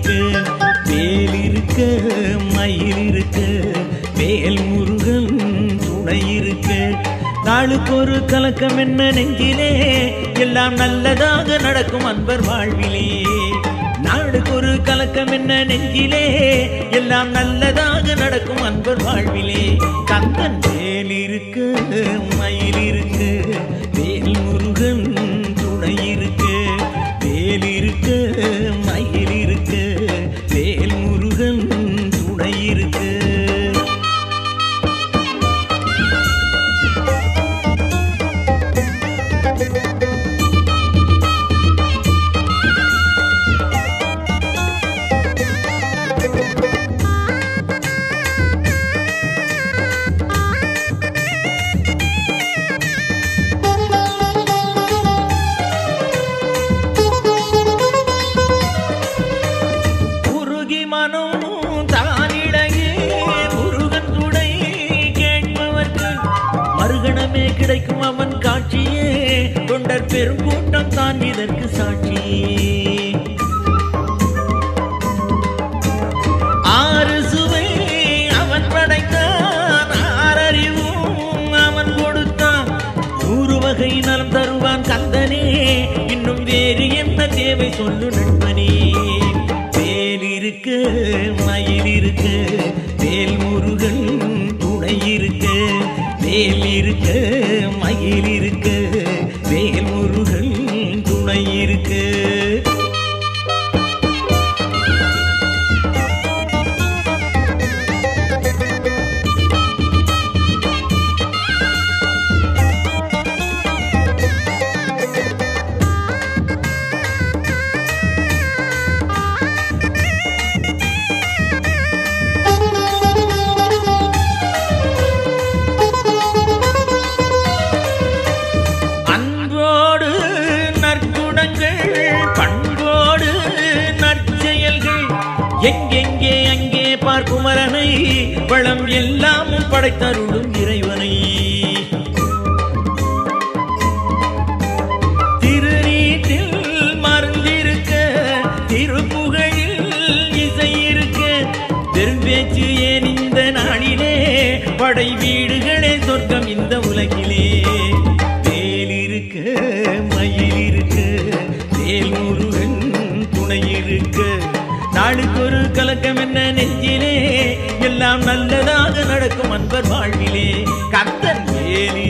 இருக்க வேல் இருக்க மயில் இருக்க வேல் முருகன் துணை இருக்க நாளுக்கு ஒரு கலக்கம் என்ன நெஞ்சிலே எல்லாம் நல்லதாக நடக்கும் அன்பர் வாழ்விலே நாளுக்கு ஒரு கலக்கம் என்ன நெஞ்சிலே எல்லாம் நல்லதாக நடக்கும் அன்பர் வாழ்விலே கந்தன் வேல் இருக்க மயில் இருக்க வேல் முருகன் துணை இருக்க வேல் இருக்க மயில் இருக்க வேல் முருகன் துணை இருக்க கிடைக்கும் அவன் காட்சியே தொண்டர் பெருங்கூட்டம் தான் இதற்கு சாட்சி ஆறு சுவை அவன் படைத்தான் ஆறறிவும் அவன் கொடுத்தான் 100 வகை நலம் தருவான் கந்தனே இன்னும் வேறு என்ன தேவை சொல்லு நண்பனே வேல் இருக்க மயில் இருக்க வேல் முருகன் துணை இருக்க வேல் இருக்க மயில் இருக்க வேல் முருகன் துணை இருக்க எங்கெங்கே அங்கே பார்க்குமரனை வளம் எல்லாமும் படைத்தருளும் இறைவனை திருநீட்டில் மருந்திருக்க திருப்புகழில் இசை இருக்க பெரும்பேச்சு ஏன் இந்த நாளிலே படை வீடுகளே சொர்க்கம் இந்த உலகிலே வேல் இருக்க மயில் இருக்க வேல் முருகன் துணை இருக்க நாளுக்கு ஒரு கலக்கம் என்ன நெஞ்சிலே எல்லாம் நல்லதாக நடக்கும் அன்பர் வாழ்விலே கந்தன் வேலி